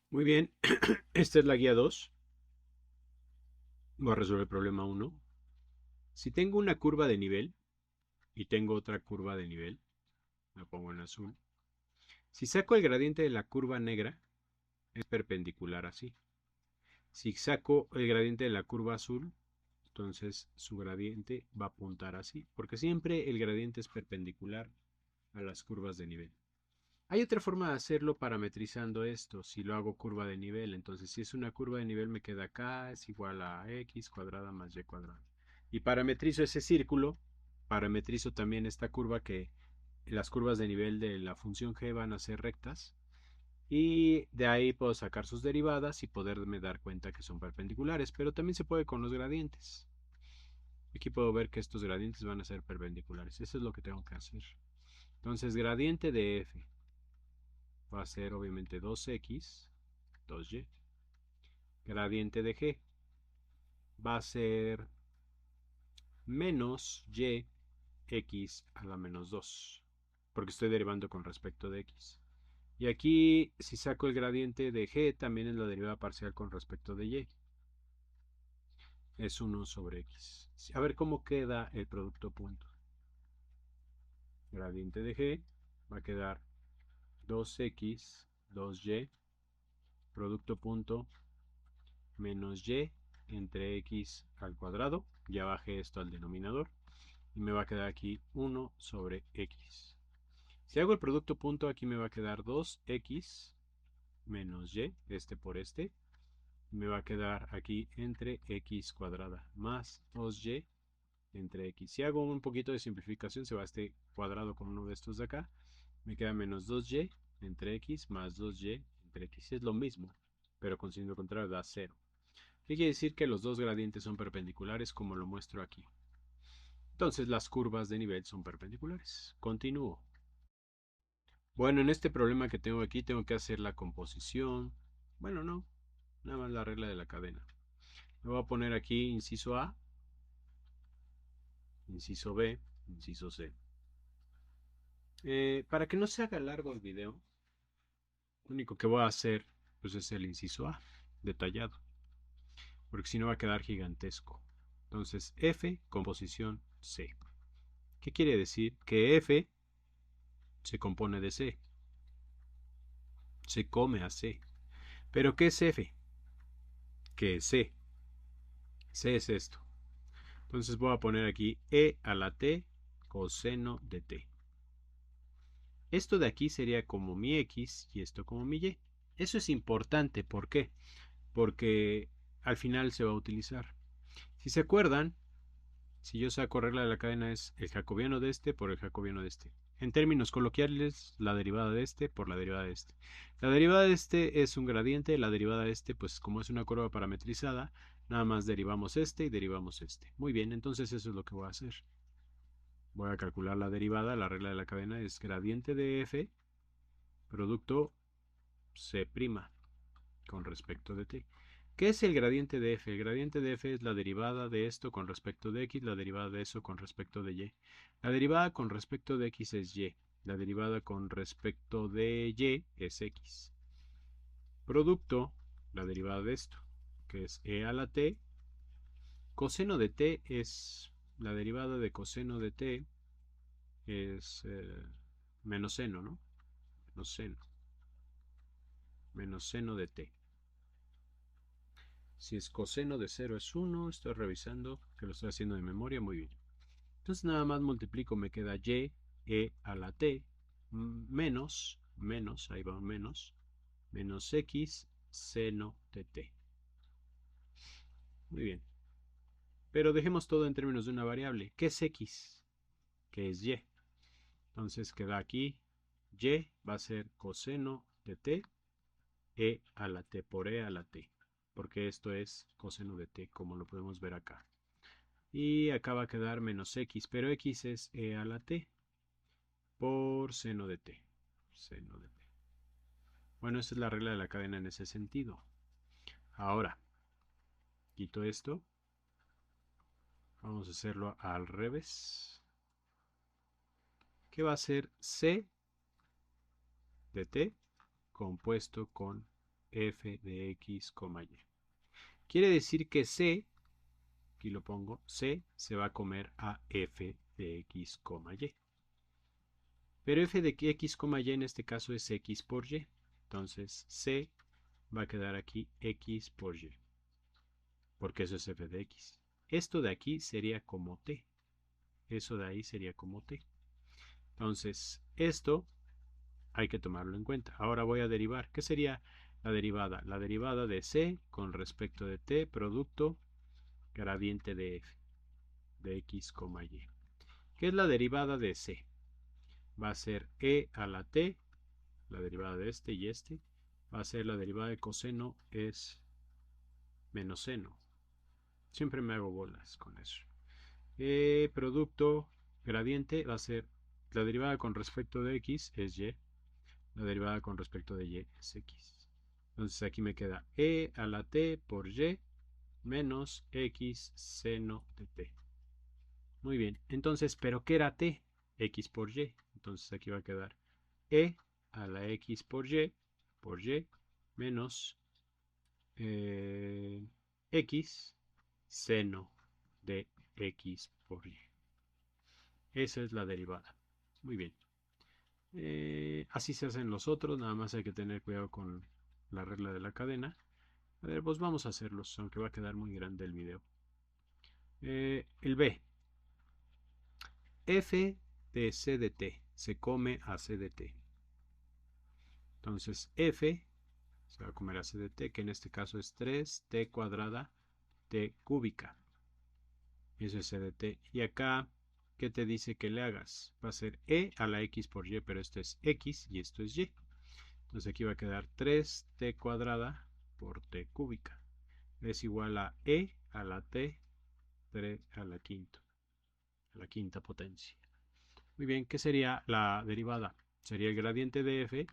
Muy bien, esta es la guía 2. Voy a resolver el problema 1. Si tengo una curva de nivel y tengo otra curva de nivel, la pongo en azul. Si saco el gradiente de la curva negra, es perpendicular así. Si saco el gradiente de la curva azul, entonces su gradiente va a apuntar así, porque siempre el gradiente es perpendicular a las curvas de nivel. Hay otra forma de hacerlo parametrizando esto. Si lo hago curva de nivel, entonces si es una curva de nivel me queda acá es igual a x cuadrada más y cuadrada. Y parametrizo ese círculo, parametrizo también esta curva que las curvas de nivel de la función g van a ser rectas. Y de ahí puedo sacar sus derivadas y poderme dar cuenta que son perpendiculares, pero también se puede con los gradientes. Aquí puedo ver que estos gradientes van a ser perpendiculares. Eso es lo que tengo que hacer. Entonces, gradiente de f va a ser obviamente 2x, 2y. Gradiente de g va a ser menos y x a la menos 2, porque estoy derivando con respecto de x. Y aquí, si saco el gradiente de g, también es la derivada parcial con respecto de y. Es 1 sobre x. A ver cómo queda el producto punto. Gradiente de g va a quedar 2x, 2y, producto punto menos y entre x al cuadrado. Ya bajé esto al denominador. Y me va a quedar aquí 1 sobre x. Si hago el producto punto, aquí me va a quedar 2x menos y, este por este. Me va a quedar aquí entre x cuadrada más 2y entre x. Si hago un poquito de simplificación, se va este cuadrado con uno de estos de acá. Me queda menos 2y entre x más 2y entre x. Es lo mismo, pero con signo contrario da 0. ¿Qué quiere decir? Que los dos gradientes son perpendiculares como lo muestro aquí. Entonces las curvas de nivel son perpendiculares. Continúo. Bueno, en este problema que tengo aquí tengo que hacer la composición. Bueno, no, nada más la regla de la cadena. Me voy a poner aquí inciso A, inciso B, inciso C. Para que no se haga largo el video, lo único que voy a hacer pues, es el inciso A, detallado, porque si no va a quedar gigantesco. Entonces, F, composición C. ¿Qué quiere decir? Que F se compone de C, se come a C. ¿Pero qué es F? ¿Qué es C? C es esto. Entonces voy a poner aquí e a la t coseno de t. Esto de aquí sería como mi x y esto como mi y. Eso es importante, ¿por qué? Porque al final se va a utilizar. Si se acuerdan, si yo saco regla de la cadena es el jacobiano de este por el jacobiano de este. En términos coloquiales, la derivada de este por la derivada de este. La derivada de este es un gradiente, la derivada de este, pues como es una curva parametrizada, nada más derivamos este y derivamos este. Muy bien, entonces eso es lo que voy a hacer. Voy a calcular la derivada, la regla de la cadena es gradiente de f, producto c' con respecto de t. ¿Qué es el gradiente de f? El gradiente de f es la derivada de esto con respecto de x, la derivada de eso con respecto de y. La derivada con respecto de x es y, la derivada con respecto de y es x. Producto, la derivada de esto, que es e a la t. Coseno de t es la derivada de coseno de t, es menos seno, ¿no? Menos seno. Menos seno de t. Si es coseno de 0 es 1, estoy revisando que lo estoy haciendo de memoria, muy bien. Entonces nada más multiplico, me queda y e a la t menos, ahí va un menos x seno de t. Muy bien. Pero dejemos todo en términos de una variable. ¿Qué es x? ¿Qué es y? Entonces queda aquí y va a ser coseno de t e a la t por e a la t, porque esto es coseno de t, como lo podemos ver acá. Y acá va a quedar menos x, pero x es e a la t por seno de t. Seno de t. Bueno, esa es la regla de la cadena en ese sentido. Ahora, quito esto. Vamos a hacerlo al revés. ¿Qué va a ser c de t compuesto con f de x, y. Quiere decir que c, aquí lo pongo, c se va a comer a f de x, y. Pero f de x, y en este caso es x por y. Entonces c va a quedar aquí x por y, porque eso es f de x. Esto de aquí sería como t. Eso de ahí sería como t. Entonces, esto hay que tomarlo en cuenta. Ahora voy a derivar. ¿Qué sería la derivada? La derivada de c con respecto de t, producto gradiente de f, de x, y. ¿Qué es la derivada de c? Va a ser e a la t, la derivada de este y este. Va a ser la derivada de coseno es menos seno. Siempre me hago bolas con eso. Producto gradiente va a ser la derivada con respecto de x es y. La derivada con respecto de y es x. Entonces aquí me queda e a la t por y menos x seno de t. Muy bien. Entonces, ¿pero qué era t? X por y. Entonces aquí va a quedar e a la x por y menos x seno de x por y. Esa es la derivada. Muy bien. Así se hacen los otros, nada más hay que tener cuidado con la regla de la cadena. A ver, pues vamos a hacerlos, aunque va a quedar muy grande el video. El B. F de C de T se come a C de T. Entonces F se va a comer a C de T, que en este caso es 3T cuadrada T cúbica. Eso es C de T. Y acá, ¿qué te dice que le hagas? Va a ser E a la X por Y, pero esto es X y esto es Y. Entonces aquí va a quedar 3t cuadrada por t cúbica. Es igual a e a la t 3 a la quinta potencia. Muy bien, ¿qué sería la derivada? Sería el gradiente de f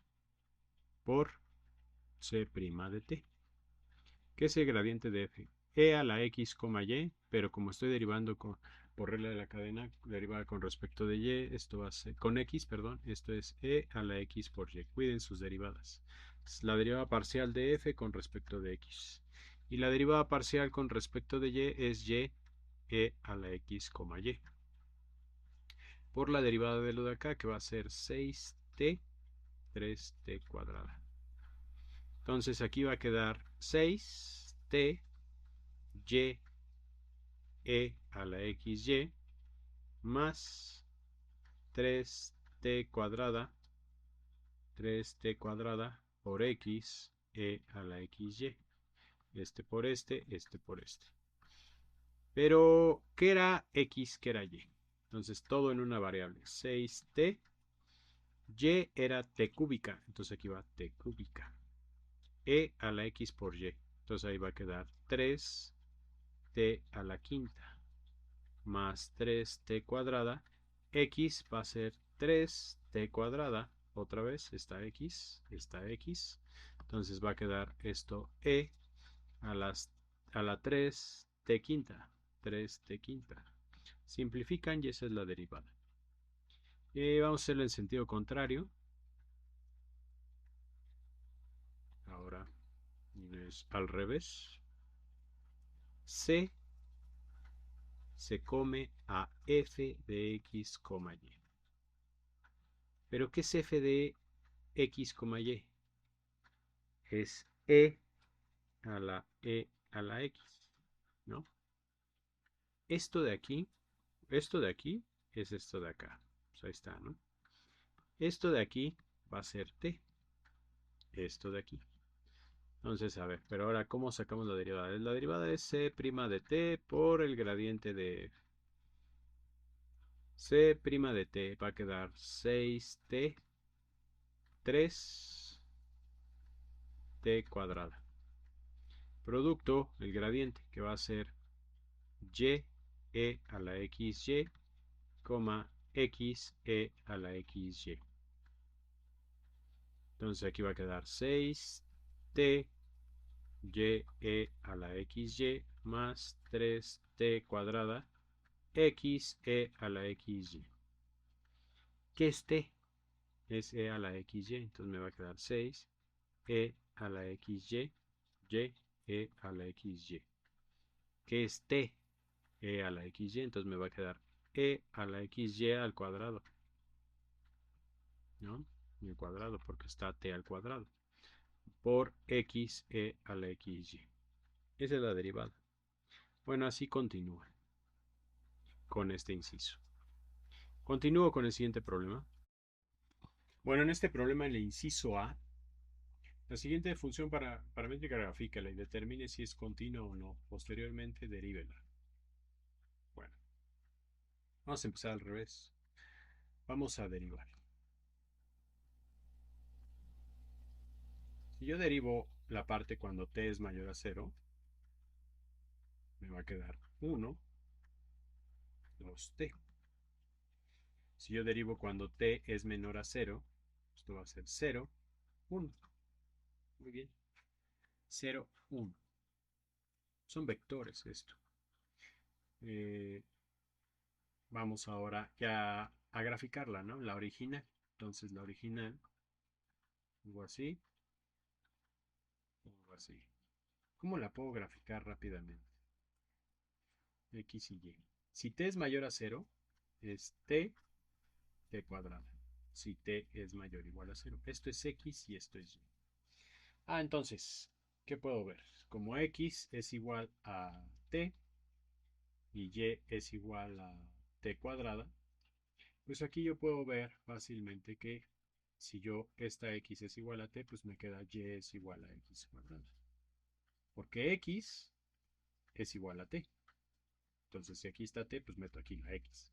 por c' de t. ¿Qué es el gradiente de f? E a la x, y, pero como estoy derivando por regla de la cadena, derivada con respecto de y, esto va a ser, con x, perdón, esto es e a la x por y. Cuiden sus derivadas. Es la derivada parcial de f con respecto de x. Y la derivada parcial con respecto de y es y e a la x, y. Por la derivada de lo de acá, que va a ser 6t, 3t cuadrada. Entonces aquí va a quedar 6t y e a la xy más 3t cuadrada por x e a la xy. Este por este por este. Pero, ¿qué era x? ¿Qué era y? Entonces todo en una variable. 6t, y era t cúbica. Entonces aquí va t cúbica. E a la x por y. Entonces ahí va a quedar 3t a la quinta más 3t cuadrada. X va a ser 3t cuadrada. Otra vez, esta x. Entonces va a quedar esto e a la 3t quinta. 3t quinta. Simplifican y esa es la derivada. Vamos a hacerlo en sentido contrario. Ahora es al revés. C se come a f de x, y. ¿Pero qué es f de x, y? Es e a la x, ¿no? Esto de aquí es esto de acá. Pues ahí está, ¿no? Esto de aquí va a ser t. Esto de aquí. Entonces, a ver, pero ahora, ¿cómo sacamos la derivada? La derivada es c' de t por el gradiente de f. C' de t va a quedar 6t 3t cuadrada. Producto, el gradiente, que va a ser y e a la xy, x e a la xy. Entonces aquí va a quedar 6t y e a la xy más 3t cuadrada x e a la xy. ¿Qué es t? Es e a la xy, entonces me va a quedar 6 e a la xy, y a la xy. ¿Qué es t? A la xy, entonces me va a quedar a la xy al cuadrado, ¿no? El cuadrado, porque está t al cuadrado, por a la xy. Esa es la derivada. Bueno, así continúa con este inciso. Continúo con el siguiente problema. Bueno, en este problema, en el inciso A, la siguiente función paramétrica grafícala y determine si es continua o no. Posteriormente, derívela. Bueno, vamos a empezar al revés. Vamos a derivar. Si yo derivo la parte cuando t es mayor a 0, me va a quedar 1, 2t. Si yo derivo cuando t es menor a 0, esto va a ser 0, 1. Muy bien. 0, 1. Son vectores esto. Vamos ahora ya a graficarla, ¿no? La original. Entonces la original, algo así, algo así. ¿Cómo la puedo graficar rápidamente? X y Y. Si t es mayor a 0, es t cuadrada. Si t es mayor o igual a 0. Esto es X y esto es Y. Entonces, ¿qué puedo ver? Como X es igual a t y Y es igual a t cuadrada, pues aquí yo puedo ver fácilmente que si yo esta x es igual a t, pues me queda y es igual a x cuadrada. Porque x es igual a t. Entonces si aquí está t, pues meto aquí la x.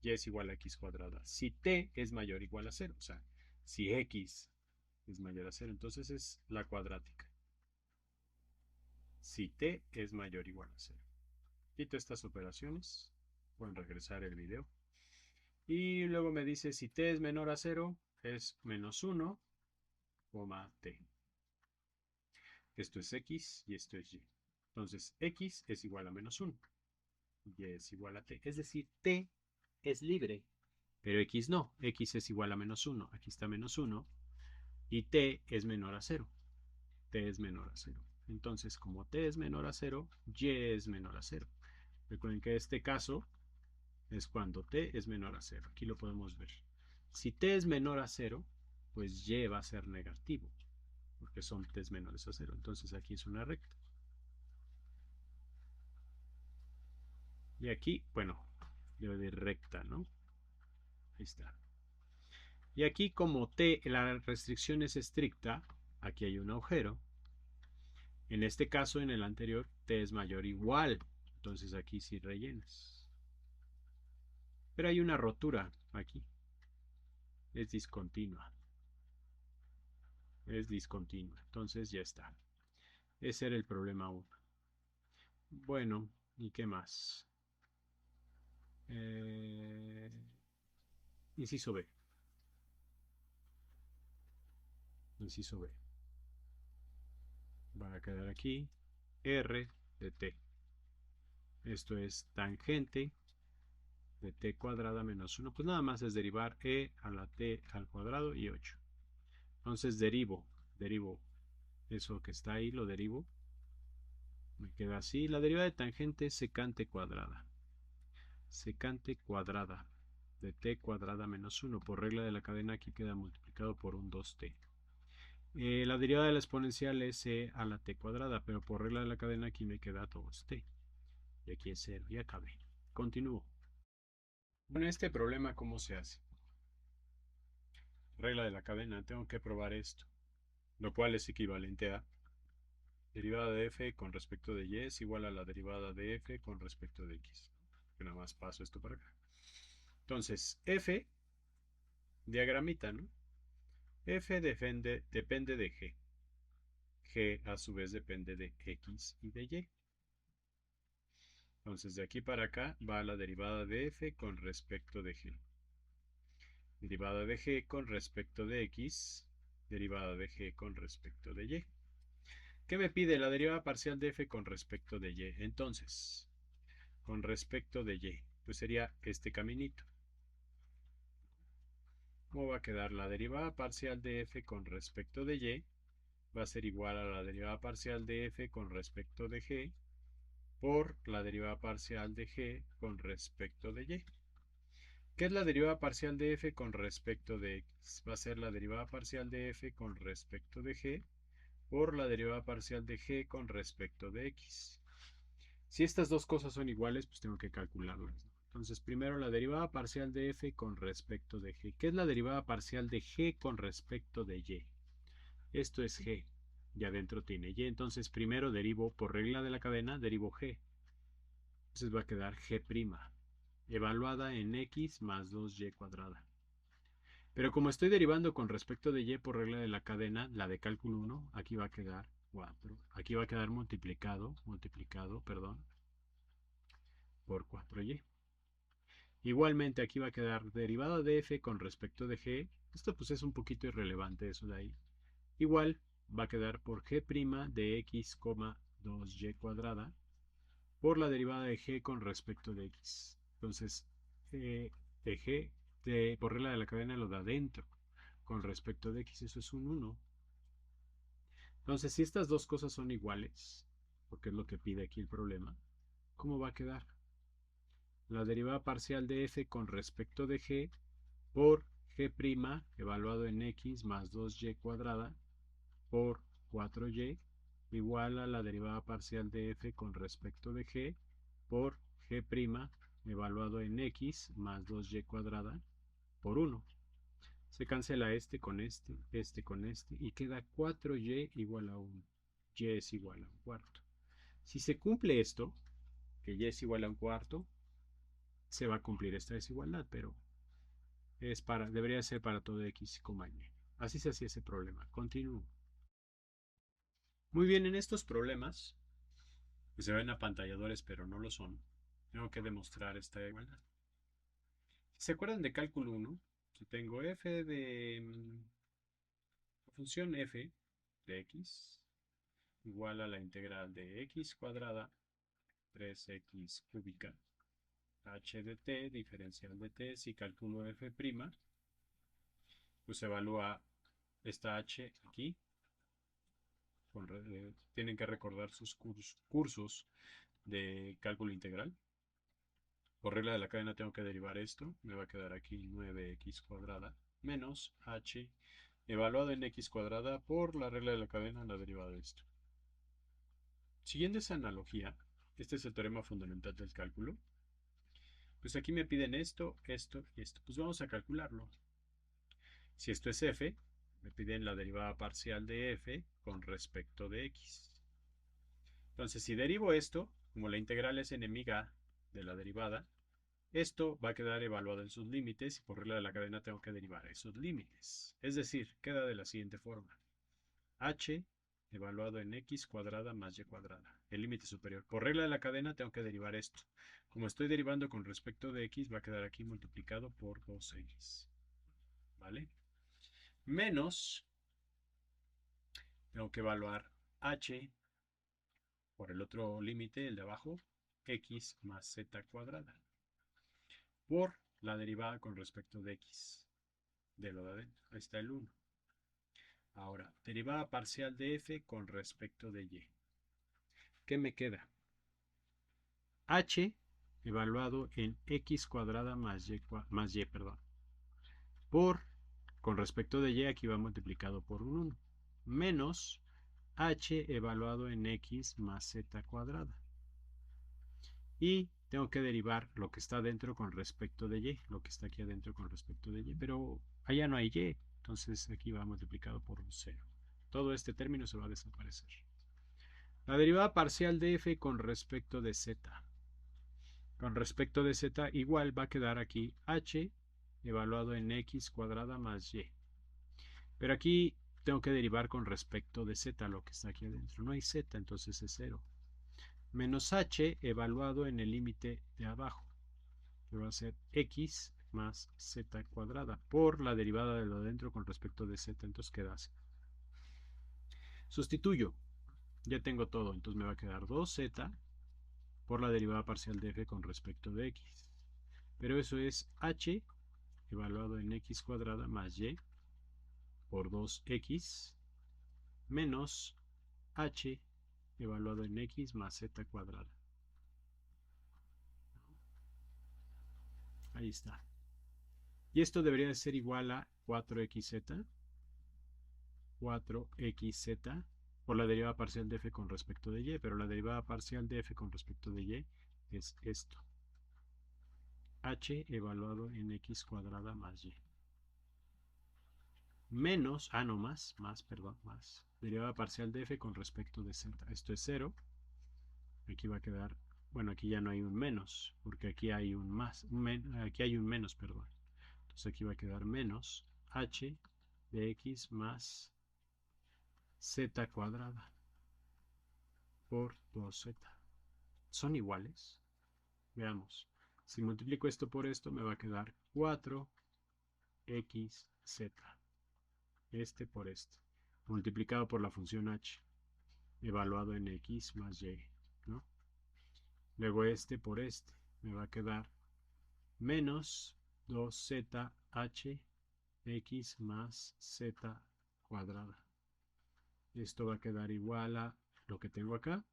Y es igual a x cuadrada. Si t es mayor o igual a 0, o sea, si x es mayor a 0, entonces es la cuadrática. Si t es mayor o igual a 0. Quito estas operaciones. Pueden regresar el video. Y luego me dice si t es menor a 0, es menos 1, t. Esto es x y esto es y. Entonces x es igual a menos 1. Y es igual a t. Es decir, t es libre, pero x no. X es igual a menos 1. Aquí está menos 1. Y t es menor a 0. T es menor a 0. Entonces, como t es menor a 0, y es menor a 0. Recuerden que este caso es cuando t es menor a 0. Aquí lo podemos ver. Si t es menor a 0, pues y va a ser negativo, porque son t menores a 0. Entonces aquí es una recta. Y aquí, bueno, debe de recta, ¿no? Ahí está. Y aquí como t, la restricción es estricta, aquí hay un agujero. En este caso, en el anterior, t es mayor o igual. Entonces aquí sí rellenas. Pero hay una rotura aquí. Es discontinua. Es discontinua. Entonces ya está. Ese era el problema 1. Bueno, ¿y qué más? Inciso B. Inciso B. Va a quedar aquí R de t. Esto es tangente de t cuadrada menos 1. Pues nada más es derivar e a la t al cuadrado y 8. Entonces derivo eso que está ahí, lo derivo. Me queda así. La derivada de tangente es secante cuadrada. Secante cuadrada de t cuadrada menos 1. Por regla de la cadena aquí queda multiplicado por un 2t. La derivada de la exponencial es e a la t cuadrada, pero por regla de la cadena aquí me queda 2t. Y aquí es 0, y acabé. Continúo. Bueno, este problema, ¿cómo se hace? Regla de la cadena, tengo que probar esto, lo cual es equivalente a derivada de f con respecto de y es igual a la derivada de f con respecto de x. Que nada más paso esto para acá. Entonces, f, diagramita, ¿no? F depende de g. G a su vez depende de x y de y. Entonces, de aquí para acá va la derivada de f con respecto de g. Derivada de g con respecto de x. Derivada de g con respecto de y. ¿Qué me pide? La derivada parcial de f con respecto de y. Entonces, con respecto de y, pues sería este caminito. ¿Cómo va a quedar la derivada parcial de f con respecto de y? va a ser igual a la derivada parcial de f con respecto de g por la derivada parcial de g con respecto de y. ¿Qué es la derivada parcial de f con respecto de x? Va a ser la derivada parcial de f con respecto de g por la derivada parcial de g con respecto de x. Si estas dos cosas son iguales, pues tengo que calcularlas, ¿no? Entonces, primero la derivada parcial de f con respecto de g. ¿Qué es la derivada parcial de g con respecto de y? Esto es g. Y adentro tiene y. Entonces, primero derivo por regla de la cadena, derivo g. Entonces va a quedar g', evaluada en x más 2y cuadrada. Pero como estoy derivando con respecto de y por regla de la cadena, la de cálculo 1, aquí va a quedar 4. Aquí va a quedar multiplicado, perdón, por 4y. Igualmente aquí va a quedar derivada de f con respecto de g. Esto pues es un poquito irrelevante eso de ahí. Igual va a quedar por g' de x, 2y cuadrada por la derivada de g con respecto de x. Entonces, de g, por regla de la cadena lo de adentro, con respecto de x, eso es un 1. Entonces, si estas dos cosas son iguales, porque es lo que pide aquí el problema, ¿cómo va a quedar? La derivada parcial de f con respecto de g por g' evaluado en x más 2y cuadrada por 4y igual a la derivada parcial de f con respecto de g por g' evaluado en x más 2y cuadrada por 1. Se cancela este con este con este y queda 4y igual a 1. Y es igual a un cuarto. Si se cumple esto, que y es igual a un cuarto, se va a cumplir esta desigualdad, pero debería ser para todo x, y. Así se hacía ese problema. Continúo. Muy bien, en estos problemas, que se ven apantalladores pero no lo son, tengo que demostrar esta igualdad. Si se acuerdan de cálculo 1, si tengo f de la función f de x igual a la integral de x cuadrada 3x cúbica h de t, diferencial de t, si calculo f', pues evalúa esta h aquí. Tienen que recordar sus cursos de cálculo integral. Por regla de la cadena tengo que derivar esto. Me va a quedar aquí 9x cuadrada menos h evaluado en x cuadrada por la regla de la cadena, la derivada de esto. Siguiendo esa analogía, este es el teorema fundamental del cálculo. Pues aquí me piden esto, esto y esto. Pues vamos a calcularlo. Si esto es f, me piden la derivada parcial de f con respecto de x. Entonces, si derivo esto, como la integral es enemiga de la derivada, esto va a quedar evaluado en sus límites y por regla de la cadena tengo que derivar esos límites. Es decir, queda de la siguiente forma. h evaluado en x cuadrada más y cuadrada, el límite superior. Por regla de la cadena tengo que derivar esto. Como estoy derivando con respecto de x, va a quedar aquí multiplicado por 2x. ¿Vale? Menos, tengo que evaluar h por el otro límite, el de abajo, x más z cuadrada, por la derivada con respecto de x, de lo de adentro. Ahí está el 1. Ahora, derivada parcial de f con respecto de y. ¿Qué me queda? H evaluado en x cuadrada más y, por, con respecto de y, aquí va multiplicado por un 1, menos h evaluado en x más z cuadrada. Y tengo que derivar lo que está adentro con respecto de y, lo que está aquí adentro con respecto de y, pero allá no hay y, entonces aquí va multiplicado por un 0. Todo este término se va a desaparecer. La derivada parcial de f con respecto de z. Con respecto de z igual va a quedar aquí h evaluado en x cuadrada más y. Pero aquí tengo que derivar con respecto de z, lo que está aquí adentro. No hay z, entonces es 0. Menos h evaluado en el límite de abajo, que va a ser x más z cuadrada por la derivada de lo de adentro con respecto de z, entonces queda así. Sustituyo, ya tengo todo, entonces me va a quedar 2z por la derivada parcial de f con respecto de x. Pero eso es h evaluado en x cuadrada más y por 2x menos h evaluado en x más z cuadrada. Ahí está. Y esto debería de ser igual a 4xz por la derivada parcial de f con respecto de y, pero la derivada parcial de f con respecto de y es esto. H evaluado en x cuadrada más y. Menos, no, más, derivada parcial de f con respecto de z. Esto es 0. Aquí va a quedar, bueno, aquí ya no hay un menos, porque aquí hay un más, aquí hay un menos, perdón. Entonces aquí va a quedar menos h de x más z cuadrada por 2z. ¿Son iguales? Veamos. Si multiplico esto por esto, me va a quedar 4xz. Este por este. Multiplicado por la función h. Evaluado en x más y. ¿No? Luego este por este. Me va a quedar menos 2zh x más z cuadrada. Esto va a quedar igual a lo que tengo acá.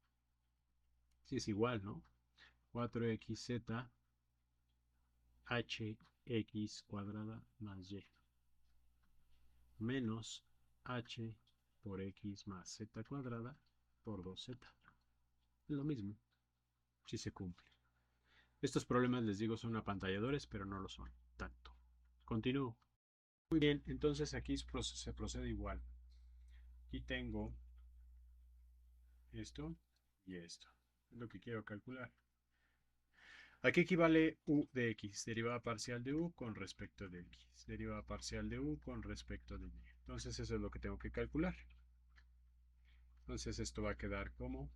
Sí es igual, ¿no? 4xz hx cuadrada más y menos h por x más z cuadrada por 2z. Lo mismo, si se cumple. Estos problemas, les digo, son apantalladores, pero no lo son tanto. Continúo. Muy bien, entonces aquí se procede igual. Aquí tengo esto y esto. Es lo que quiero calcular. ¿A qué equivale u de x? Derivada parcial de u con respecto de x. Derivada parcial de u con respecto de y. Entonces eso es lo que tengo que calcular. Entonces esto va a quedar como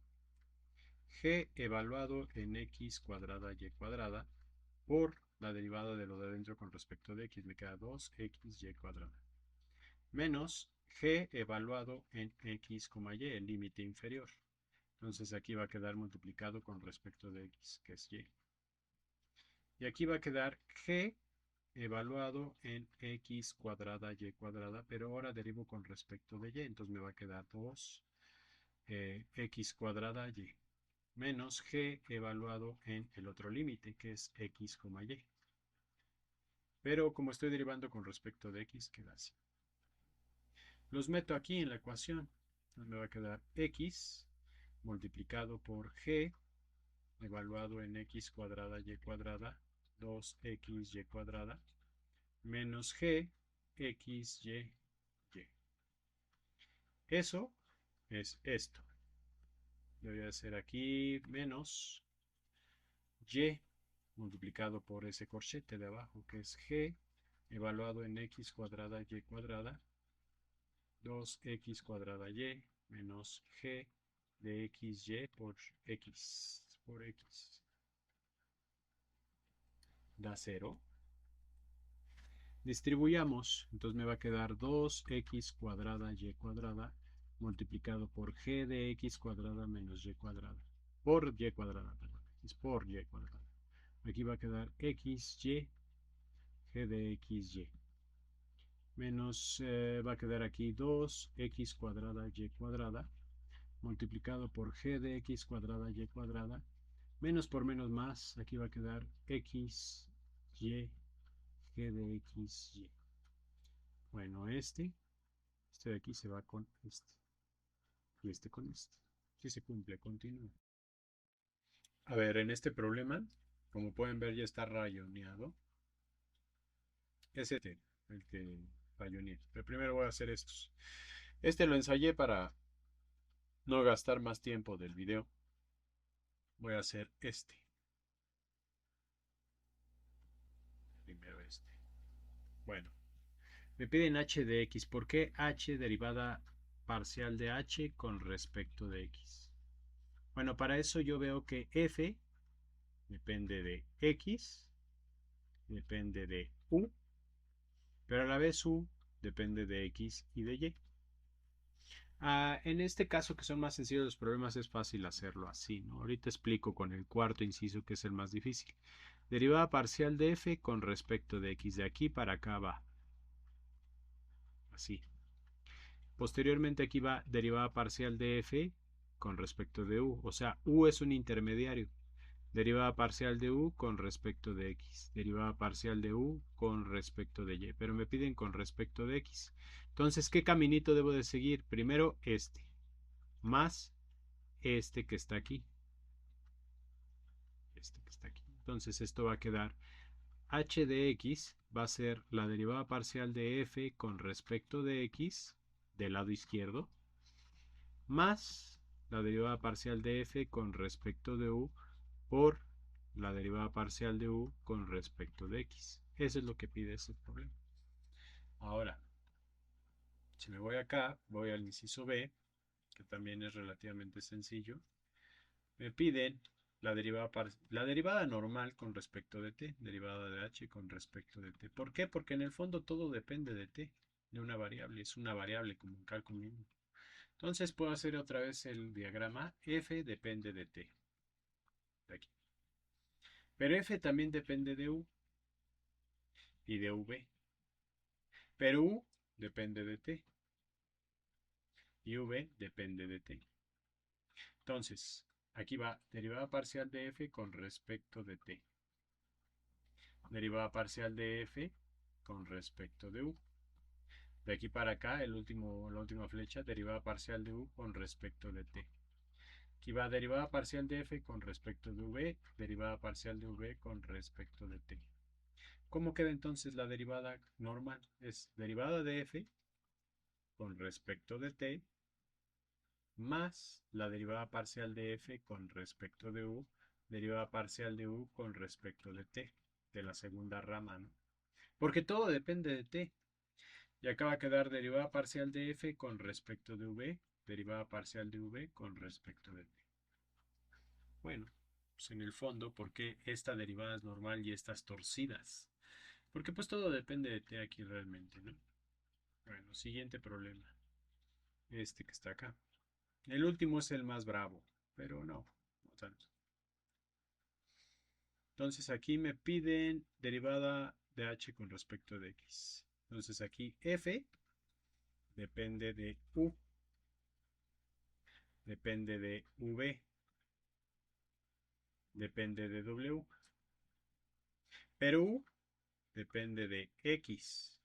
g evaluado en x cuadrada y cuadrada por la derivada de lo de adentro con respecto de x. Me queda 2xy cuadrada. Menos g evaluado en x, y, el límite inferior. Entonces aquí va a quedar multiplicado con respecto de x, que es y. Y aquí va a quedar g evaluado en x cuadrada y cuadrada, pero ahora derivo con respecto de y, entonces me va a quedar 2 x cuadrada y menos g evaluado en el otro límite, que es x, y. Pero como estoy derivando con respecto de x, queda así. Los meto aquí en la ecuación. Entonces me va a quedar x multiplicado por g evaluado en x cuadrada y cuadrada 2xy cuadrada menos g xy. Eso es esto. Debería ser aquí menos y multiplicado por ese corchete de abajo, que es g evaluado en x cuadrada y cuadrada 2x cuadrada y menos g de xy por x. Da 0. Distribuyamos, entonces me va a quedar 2x cuadrada y cuadrada multiplicado por g de x cuadrada menos y cuadrada. Por y cuadrada, perdón. Es por y cuadrada. Aquí va a quedar xy, g de xy. Menos, va a quedar aquí 2x cuadrada y cuadrada multiplicado por g de x cuadrada y cuadrada. Menos por menos más, aquí va a quedar x, y, g de x, y. Bueno, este de aquí se va con este. Y este con este. Si se cumple, continúa. A ver, en este problema, como pueden ver, ya está rayoneado. Es este, el que rayoneé. Pero primero voy a hacer estos. Este lo ensayé para no gastar más tiempo del video. Voy a hacer este. Primero este. Bueno, me piden h de x. ¿Por qué h derivada parcial de h con respecto de x? Bueno, para eso yo veo que f depende de x, depende de u, pero a la vez u depende de x y de y. En este caso, que son más sencillos los problemas, es fácil hacerlo así, ¿no? Ahorita explico con el cuarto inciso, que es el más difícil. Derivada parcial de f con respecto de x. De aquí para acá va. Así. Posteriormente aquí va derivada parcial de f con respecto de u. O sea, u es un intermediario. Derivada parcial de u con respecto de x. Derivada parcial de u con respecto de y. Pero me piden con respecto de x. Entonces, ¿qué caminito debo de seguir? Primero este. Más este que está aquí. Este que está aquí. Entonces, esto va a quedar h de x va a ser la derivada parcial de f con respecto de x del lado izquierdo más la derivada parcial de f con respecto de u por la derivada parcial de u con respecto de x. Eso es lo que pide ese problema. Ahora, si me voy acá, voy al inciso B, que también es relativamente sencillo. Me piden la derivada normal con respecto de t, derivada de h con respecto de t. ¿Por qué? Porque en el fondo todo depende de t, de una variable. Es una variable como en cálculo mismo. Entonces puedo hacer otra vez el diagrama. F depende de t, de aquí. Pero f también depende de u y de v. Pero u depende de t y v depende de t. Entonces, aquí va derivada parcial de f con respecto de t. Derivada parcial de f con respecto de u. De aquí para acá, la última flecha, derivada parcial de u con respecto de t. Aquí va derivada parcial de f con respecto de v, derivada parcial de v con respecto de t. ¿Cómo queda entonces la derivada normal? Es derivada de f con respecto de t más la derivada parcial de f con respecto de u, derivada parcial de u con respecto de t, de la segunda rama, ¿no? Porque todo depende de t. Y acá va a quedar derivada parcial de f con respecto de v, derivada parcial de v con respecto de t. Bueno, pues en el fondo, ¿por qué esta derivada es normal y estas torcidas? Porque pues todo depende de t aquí realmente, ¿no? Bueno, siguiente problema. Este que está acá. El último es el más bravo, pero no tanto. Entonces aquí me piden derivada de h con respecto de x. Entonces aquí f depende de u, depende de v, depende de w. Pero u depende de x,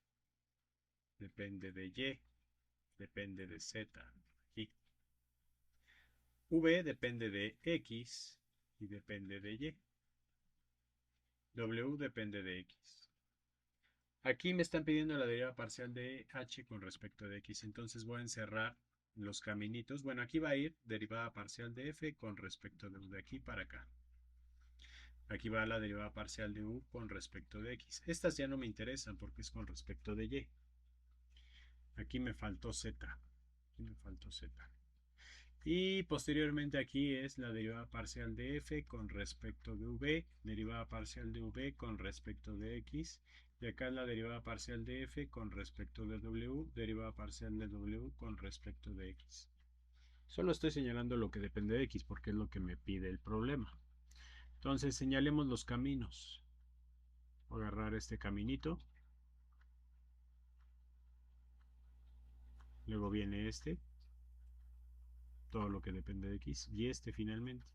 depende de y, depende de z. Aquí. V depende de x y depende de y. W depende de x. Aquí me están pidiendo la derivada parcial de h con respecto de x. Entonces voy a encerrar los caminitos. Bueno, aquí va a ir derivada parcial de f con respecto de aquí para acá. Aquí va la derivada parcial de u con respecto de x. Estas ya no me interesan porque es con respecto de y. Aquí me faltó z. Aquí me faltó z. Y posteriormente aquí es la derivada parcial de f con respecto de v, derivada parcial de v con respecto de x. Y acá es la derivada parcial de f con respecto de w, derivada parcial de w con respecto de x. Solo estoy señalando lo que depende de x porque es lo que me pide el problema. Entonces señalemos los caminos. Voy a agarrar este caminito. Luego viene este. Todo lo que depende de x. Y este finalmente.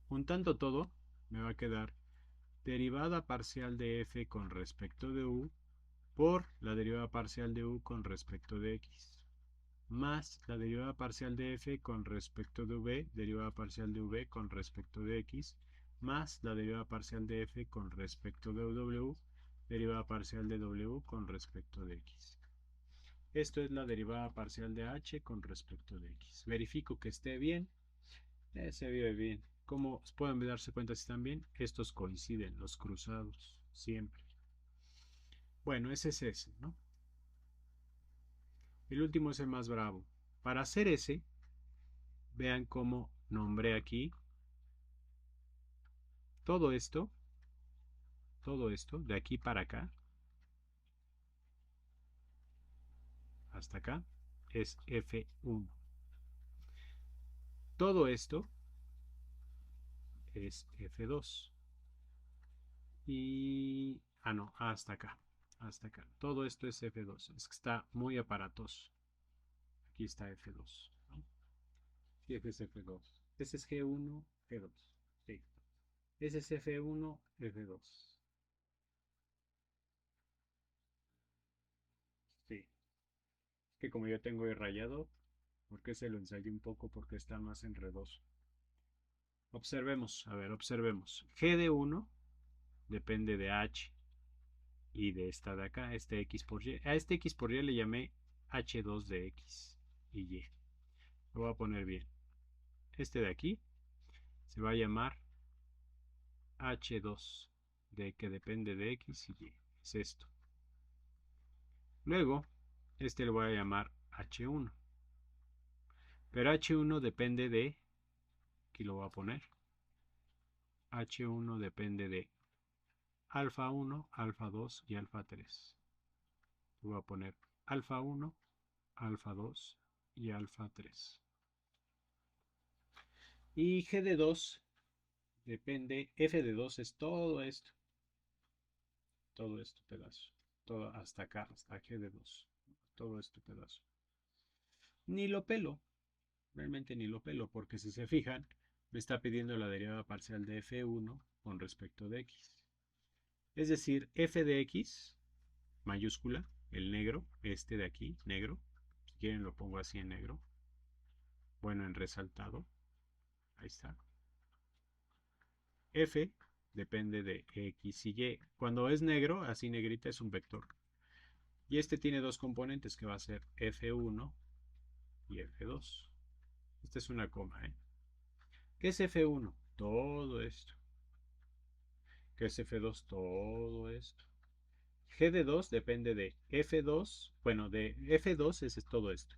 Juntando todo, me va a quedar derivada parcial de f con respecto de u por la derivada parcial de u con respecto de x, más la derivada parcial de f con respecto de v, derivada parcial de v con respecto de x, más la derivada parcial de f con respecto de w, derivada parcial de w con respecto de x. Esto es la derivada parcial de h con respecto de x. Verifico que esté bien. Se vive bien. Como pueden darse cuenta si están bien, estos coinciden, los cruzados, siempre. Bueno, ese es ese, ¿no? El último es el más bravo. Para hacer ese, vean cómo nombré aquí todo esto, de aquí para acá, hasta acá, es F1. Todo esto es F2. Y... no, hasta acá. Hasta acá. Todo esto es F2. Es que está muy aparatoso. Aquí está F2, ¿no? Sí, ese es F2. Ese es G1, G2. Sí. Ese es F1, F2. Sí. Que como yo tengo el rayado, porque se lo ensayé un poco porque está más enredoso. Observemos, a ver, observemos. G de 1 depende de H y de esta de acá, este X por Y. A este X por Y le llamé H2 de X y Y. Lo voy a poner bien. Este de aquí se va a llamar H2 de que depende de X y Y. Es esto. Luego, este le voy a llamar H1. Pero H1 depende de, aquí lo voy a poner, H1 depende de alfa 1, alfa 2 y alfa 3. Voy a poner alfa 1, alfa 2 y alfa 3. Y G de 2 depende, F de 2 es todo esto pedazo, todo hasta acá, hasta G de 2, todo este pedazo. Ni lo pelo, realmente ni lo pelo, porque si se fijan, me está pidiendo la derivada parcial de F1 con respecto de X. Es decir, F de X, mayúscula, el negro, este de aquí, negro, si quieren lo pongo así en negro, bueno, en resaltado, ahí está. F depende de X y Y. Cuando es negro, así negrita, es un vector. Y este tiene dos componentes que va a ser F1 y F2. Esta es una coma, ¿eh? ¿Qué es F1? Todo esto. ¿Qué es F2? Todo esto. G de 2 depende de F2, bueno, de F2 es todo esto.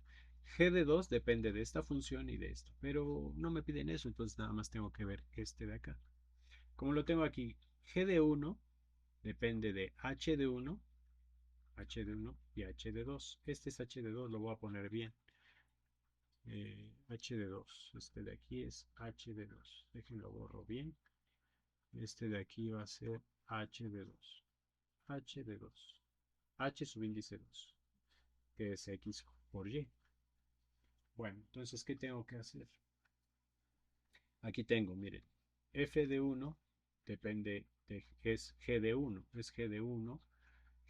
G de 2 depende de esta función y de esto, pero no me piden eso, entonces nada más tengo que ver este de acá. Como lo tengo aquí, G de 1 depende de H de 1, H de 1 y H de 2. Este es H de 2, lo voy a poner bien. H de 2, este de aquí es H de 2. Déjenlo borro bien. Este de aquí va a ser H de 2. H de 2. H subíndice 2, que es X por Y. Bueno, entonces, ¿qué tengo que hacer? Aquí tengo, miren, F de 1 depende de, es G de 1, es G de 1.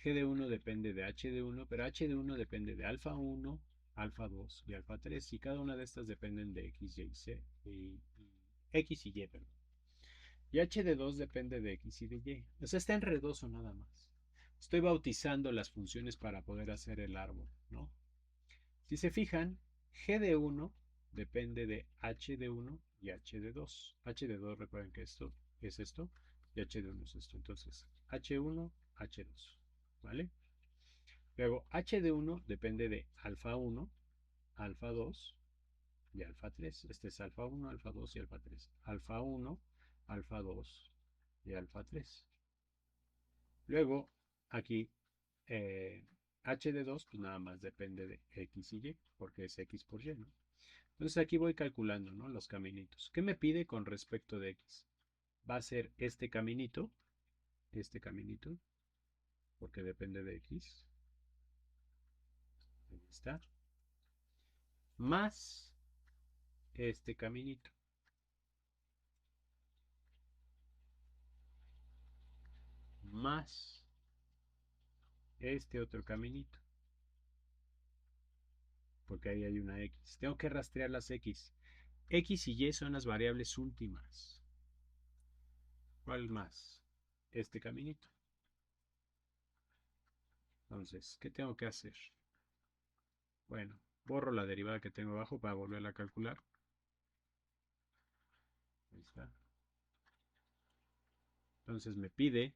G de 1 depende de H de 1, pero H de 1 depende de alfa 1, alfa 2 y alfa 3, y cada una de estas dependen de X, Y, C, X y Y, perdón. Y H de 2 depende de X y de Y. O sea, está enredoso nada más. Estoy bautizando las funciones para poder hacer el árbol, ¿no? Si se fijan, G de 1 depende de H de 1 y H de 2. H de 2, recuerden que esto es esto, y H de 1 es esto. Entonces, H1, H2, ¿vale? Luego, H de 1 depende de alfa 1, alfa 2 y alfa 3. Este es alfa 1, alfa 2 y alfa 3. Alfa 1, alfa 2 y alfa 3. Luego, aquí, H de 2, pues nada más depende de X y Y, porque es X por Y, ¿no? Entonces aquí voy calculando, ¿no? Los caminitos. ¿Qué me pide con respecto de X? Va a ser este caminito, porque depende de X. Ahí está. Más este caminito. Más este otro caminito. Porque ahí hay una X. Tengo que rastrear las X. X y Y son las variables últimas. ¿Cuál más? Este caminito. Entonces, ¿qué tengo que hacer? Bueno, borro la derivada que tengo abajo para volverla a calcular. Ahí está. Entonces me pide,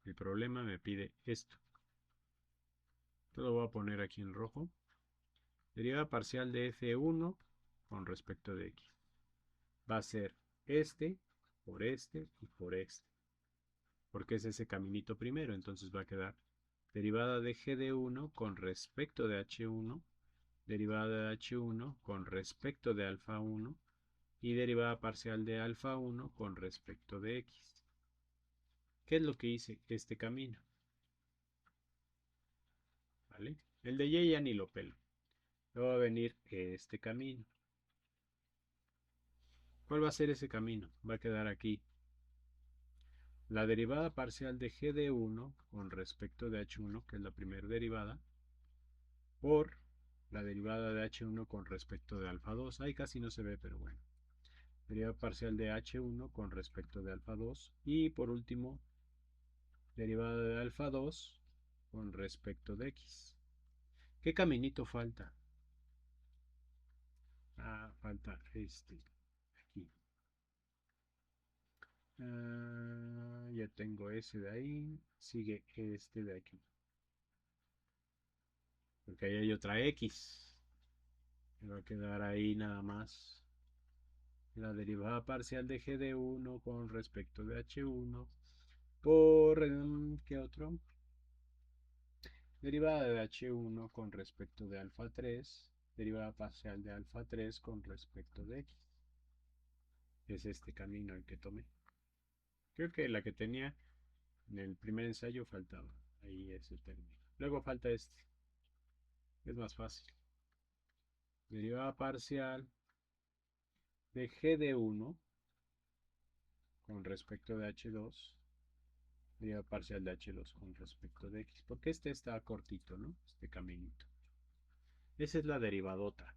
el problema me pide esto. Esto lo voy a poner aquí en rojo. Derivada parcial de F1 con respecto de X. Va a ser este y por este. Porque es ese caminito primero. Entonces va a quedar derivada de G de 1 con respecto de H1. Derivada de H1 con respecto de alfa 1. Y derivada parcial de alfa 1 con respecto de X. ¿Qué es lo que hice este camino? ¿Vale? El de Y ya ni lo pelo. luego va a venir este camino. ¿Cuál va a ser ese camino? Va a quedar aquí. La derivada parcial de g de 1 con respecto de h1, que es la primera derivada, por la derivada de h1 con respecto de alfa 2. Ahí casi no se ve, pero bueno. Derivada parcial de h1 con respecto de alfa 2. Y por último, derivada de alfa 2 con respecto de x. ¿Qué caminito falta? Ah, falta este, aquí. Ya tengo ese de ahí. Sigue este de aquí. Porque ahí hay otra x. Me va a quedar ahí nada más la derivada parcial de g de 1 con respecto de h1 por, ¿qué otro? Derivada de h1 con respecto de alfa 3, derivada parcial de alfa 3 con respecto de x. Es este camino el que tomé. Creo que la que tenía en el primer ensayo faltaba. Ahí es el término. Luego falta este. Es más fácil. Derivada parcial de g de 1 con respecto de h2. Derivada parcial de h2 con respecto de x. Porque este está cortito, ¿no? Este caminito. Esa es la derivadota.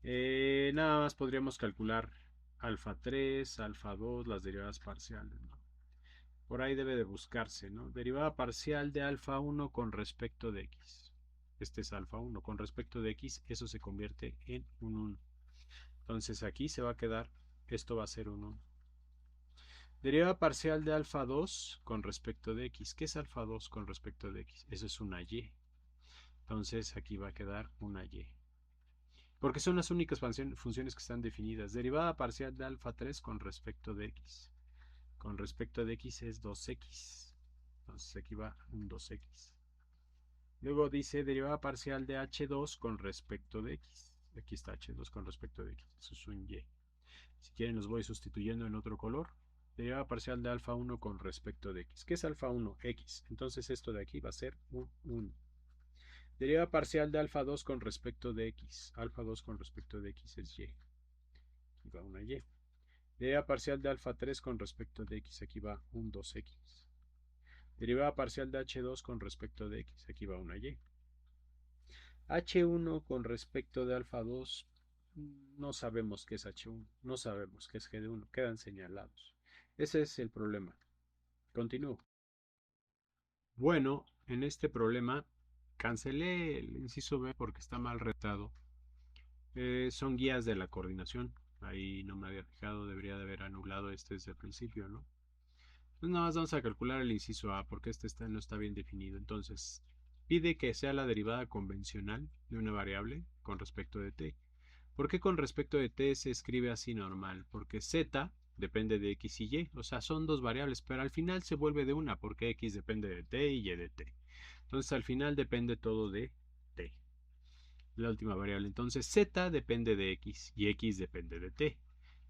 Nada más podríamos calcular alfa 3, alfa 2, las derivadas parciales, ¿no? Por ahí debe de buscarse, ¿no? Derivada parcial de alfa 1 con respecto de x. Este es alfa 1 con respecto de x, eso se convierte en un 1. Entonces aquí se va a quedar, esto va a ser un 1. Derivada parcial de alfa 2 con respecto de x. ¿Qué es alfa 2 con respecto de x? Eso es una y. Entonces aquí va a quedar una y. Porque son las únicas funciones que están definidas. Derivada parcial de alfa 3 con respecto de x. Con respecto de x es 2x. Entonces aquí va un 2x. Luego dice derivada parcial de h2 con respecto de x. Aquí está h2 con respecto de x. Eso es un y. Si quieren los voy sustituyendo en otro color. Derivada parcial de alfa 1 con respecto de x. ¿Qué es alfa 1? X. Entonces esto de aquí va a ser un 1. Derivada parcial de alfa 2 con respecto de x. Alfa 2 con respecto de x es y. Aquí va una y. Derivada parcial de alfa 3 con respecto de x. Aquí va un 2x. Derivada parcial de h2 con respecto de x. Aquí va una y. h1 con respecto de alfa 2. No sabemos qué es h1. No sabemos qué es g de 1. Quedan señalados. Ese es el problema. Continúo. Bueno, en este problema cancelé el inciso B porque está mal retado. Son guías de la coordinación. Ahí no me había fijado, debería de haber anulado este desde el principio, ¿no? Pues nada más vamos a calcular el inciso A porque no está bien definido. Entonces, pide que sea la derivada convencional de una variable con respecto de t. ¿Por qué con respecto de t se escribe así normal? Porque z depende de x y y, o sea, son dos variables, pero al final se vuelve de una porque x depende de t y y de t. Entonces, al final depende todo de t, la última variable. Entonces, z depende de x y x depende de t.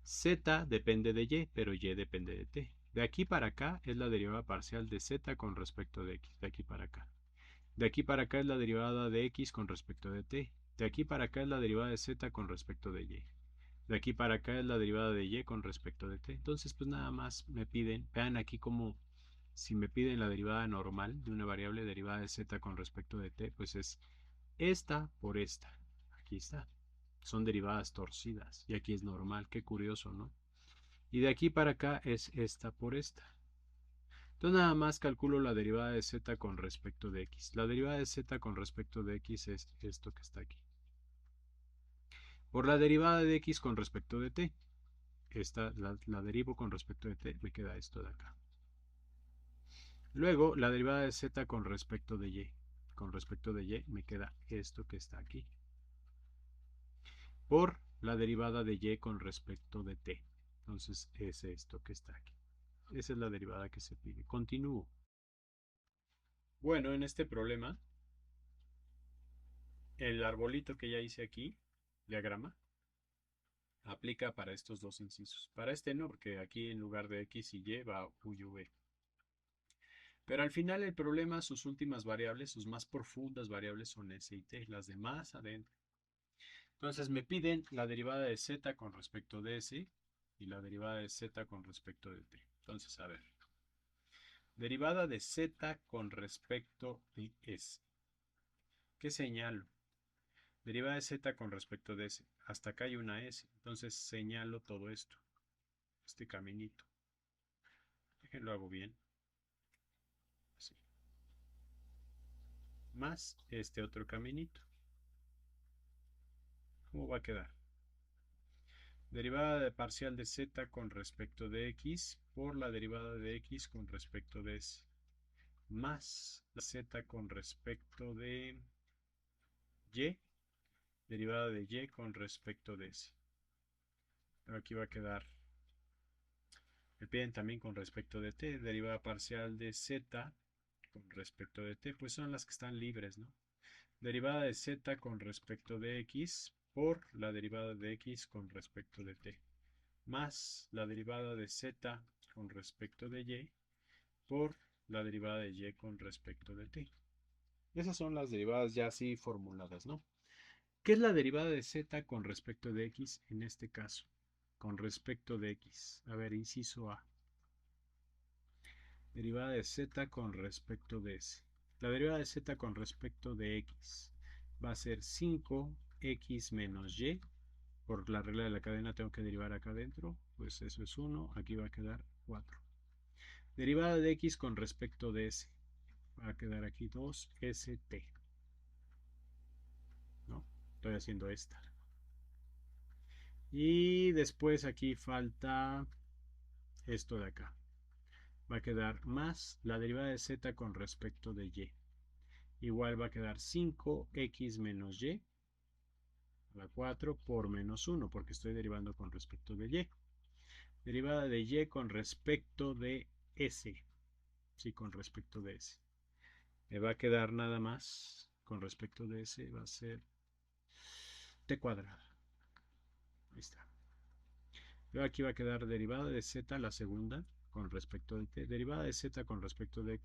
Z depende de y, pero y depende de t. De aquí para acá es la derivada parcial de z con respecto de x. De aquí para acá. De aquí para acá es la derivada de x con respecto de t. De aquí para acá es la derivada de z con respecto de y. De aquí para acá es la derivada de y con respecto de t. Entonces, pues nada más me piden, vean aquí como si me piden la derivada normal de una variable derivada de z con respecto de t, pues es esta por esta. Aquí está. Son derivadas torcidas. Y aquí es normal. Qué curioso, ¿no? Y de aquí para acá es esta por esta. Entonces nada más calculo la derivada de z con respecto de x. La derivada de z con respecto de x es esto que está aquí. Por la derivada de x con respecto de t. Esta la derivo con respecto de t. Me queda esto de acá. Luego la derivada de z con respecto de y. Con respecto de y me queda esto que está aquí. Por la derivada de y con respecto de t. Entonces es esto que está aquí. Esa es la derivada que se pide. Continúo. Bueno, en este problema, el arbolito que ya hice aquí, diagrama, aplica para estos dos incisos. Para este no, porque aquí en lugar de x y y va u y v. Pero al final el problema, sus últimas variables, sus más profundas variables son s y t, las demás adentro. Entonces me piden la derivada de z con respecto de s y la derivada de z con respecto de t. Entonces, a ver. Derivada de z con respecto de s. ¿Qué señalo? Derivada de z con respecto de s. Hasta acá hay una s. Entonces señalo todo esto. Este caminito. Déjenlo hago bien. Así. Más este otro caminito. ¿Cómo va a quedar? Derivada de parcial de z con respecto de x por la derivada de x con respecto de s. Más la z con respecto de y. Derivada de y con respecto de s. Aquí va a quedar. Me piden también con respecto de t. Derivada parcial de z con respecto de t. Pues son las que están libres, ¿no? Derivada de z con respecto de x por la derivada de x con respecto de t. Más la derivada de z con respecto de y por la derivada de y con respecto de t. Esas son las derivadas ya así formuladas, ¿no? ¿Qué es la derivada de z con respecto de x en este caso? Con respecto de x. A ver, inciso A. Derivada de z con respecto de s. La derivada de z con respecto de x va a ser 5x menos y. Por la regla de la cadena tengo que derivar acá adentro. Pues eso es 1. Aquí va a quedar 4. Derivada de x con respecto de s. Va a quedar aquí 2st. ¿No? Estoy haciendo esta. Y después aquí falta esto de acá. Va a quedar más la derivada de z con respecto de y. Igual va a quedar 5x menos y a la 4 por menos 1, porque estoy derivando con respecto de y. Derivada de y con respecto de s. Sí, con respecto de s. Me va a quedar nada más con respecto de s, va a ser t cuadrada. Ahí está. Luego aquí va a quedar derivada de z, la segunda, con respecto de t. Derivada de z con respecto de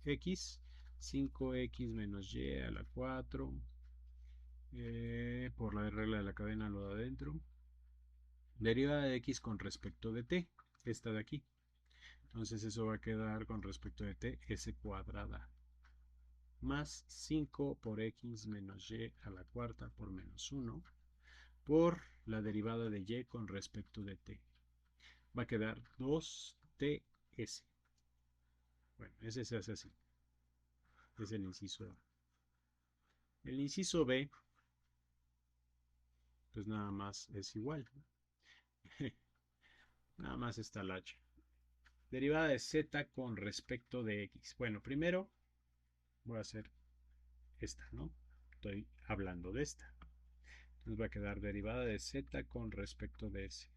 x. 5x menos y a la 4 por la regla de la cadena lo de adentro. Derivada de x con respecto de t, esta de aquí. Entonces eso va a quedar con respecto de t, s cuadrada. Más 5 por x menos y a la cuarta por menos 1 por la derivada de y con respecto de t. Va a quedar 2ts. Bueno, ese se hace así. Es el inciso A. El inciso B, pues nada más es igual. Nada más está la h. Derivada de z con respecto de x. Bueno, primero voy a hacer esta, ¿no? Estoy hablando de esta. Entonces va a quedar derivada de z con respecto de s.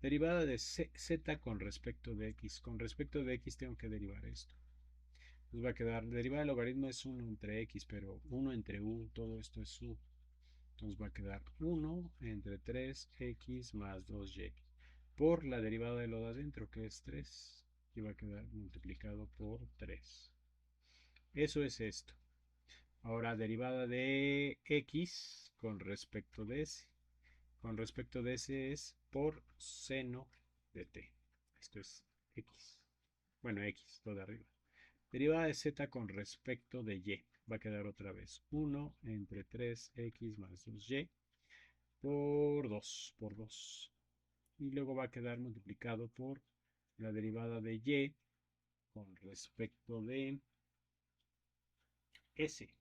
Derivada de z con respecto de x. Con respecto de x tengo que derivar esto. Entonces va a quedar, derivada del logaritmo es 1 entre x, pero 1 entre u, todo esto es u. Entonces va a quedar 1 entre 3x más 2y. Por la derivada de lo de adentro, que es 3. Y va a quedar multiplicado por 3. Eso es esto. Ahora, derivada de x con respecto de s. Con respecto de s es por seno de t. Esto es x. Bueno, x, lo de arriba. Derivada de z con respecto de y. Va a quedar otra vez 1 entre 3x más 2y por 2, por 2. Y luego va a quedar multiplicado por la derivada de y con respecto de s.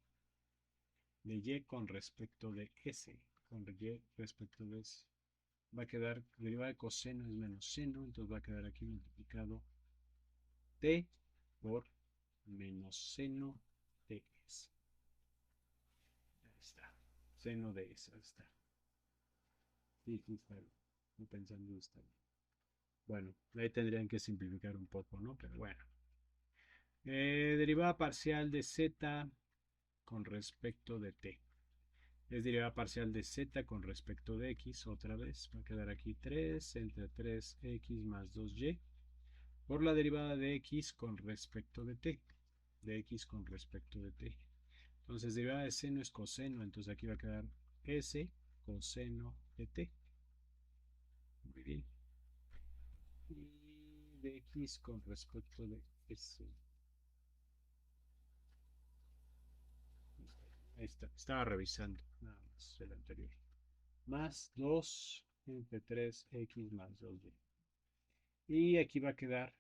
De y con respecto de s. Con y respecto de s. Va a quedar, derivada de coseno es menos seno, entonces va a quedar aquí multiplicado t por menos seno de s. Ahí está. Seno de s, ahí está. Sí, sí, está bien. No pensando está bien. Bueno, ahí tendrían que simplificar un poco, ¿no? Pero bueno. Derivada parcial de z con respecto de t. Es derivada parcial de z con respecto de x. Otra vez va a quedar aquí 3 entre 3x más 2y por la derivada de x con respecto de t. De x con respecto de t. Entonces, derivada de seno es coseno, entonces aquí va a quedar s coseno de t. Muy bien. Y de x con respecto de s. Ahí está, estaba revisando nada más el anterior. Más 2 entre 3x más 2y. Y aquí va a quedar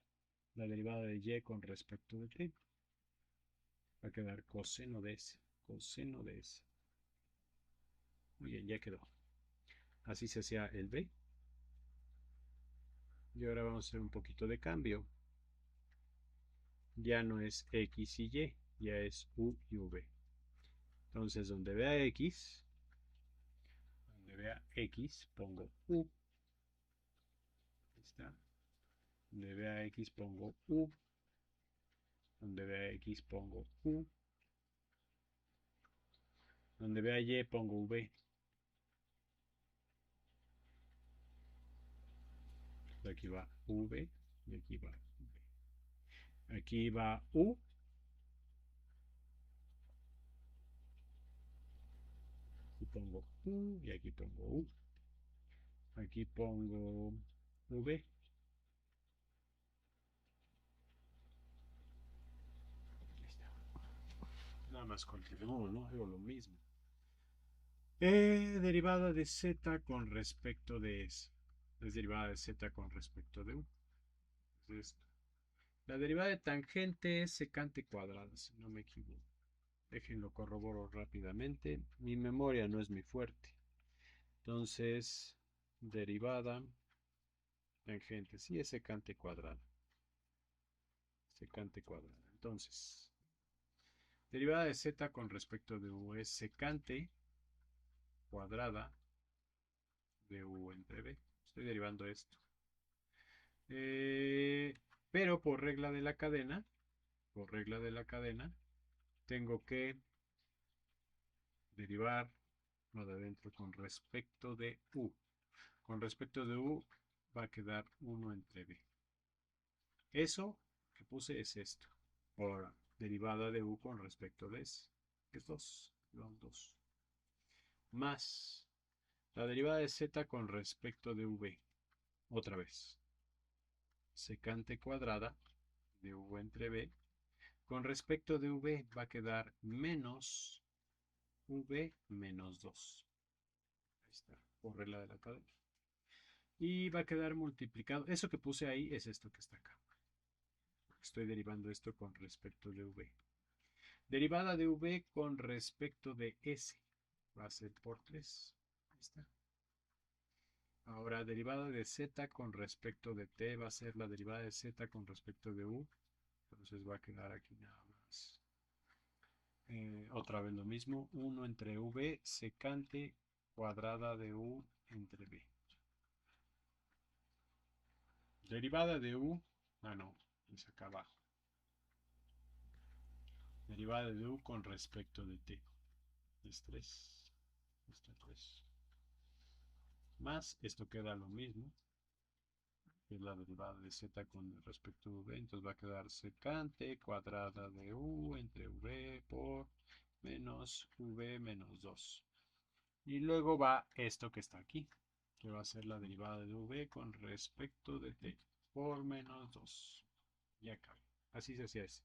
la derivada de y con respecto de t. Va a quedar coseno de s. Coseno de s. Muy bien, ya quedó. Así se hacía el b. Y ahora vamos a hacer un poquito de cambio. Ya no es x y y, ya es u y v. Entonces, donde vea x, pongo u. Ahí está. Donde vea x, pongo u. Donde vea x, pongo u. Donde vea y, pongo v. Aquí va v y aquí va v. Aquí va u. Aquí pongo u y aquí pongo u. Aquí pongo v. Ahí está. Nada más continúo, ¿no? Hago lo mismo. Derivada de z con respecto de s. Es derivada de z con respecto de u. Es esto. La derivada de tangente es secante cuadrada, si no me equivoco. Déjenlo corroboro rápidamente. Mi memoria no es muy fuerte. Entonces, derivada tangente, sí es secante cuadrada. Secante cuadrada. Entonces, derivada de z con respecto de u es secante cuadrada de u entre b. Estoy derivando esto. Pero por regla de la cadena, tengo que derivar lo de adentro con respecto de u. Con respecto de u va a quedar 1 entre b. Eso que puse es esto. Ahora, derivada de u con respecto de s. Es 2. 2. Más la derivada de z con respecto de v. Otra vez. Secante cuadrada de u entre b. Con respecto de v va a quedar menos v menos 2. Ahí está, por regla de la cadena. Y va a quedar multiplicado. Eso que puse ahí es esto que está acá. Estoy derivando esto con respecto de v. Derivada de v con respecto de s. Va a ser por 3. Ahí está. Ahora, derivada de z con respecto de t va a ser la derivada de z con respecto de u. Entonces va a quedar aquí nada más. Otra vez lo mismo. 1 entre v secante cuadrada de u entre b. Derivada de u. Ah, no. Es acá abajo. Derivada de u con respecto de t. Es 3. Está 3. Más, esto queda lo mismo. Que es la derivada de z con respecto a v. Entonces va a quedar secante cuadrada de u entre v por menos v menos 2. Y luego va esto que está aquí, que va a ser la derivada de v con respecto de t por menos 2. Y acá. Así se hacía ese.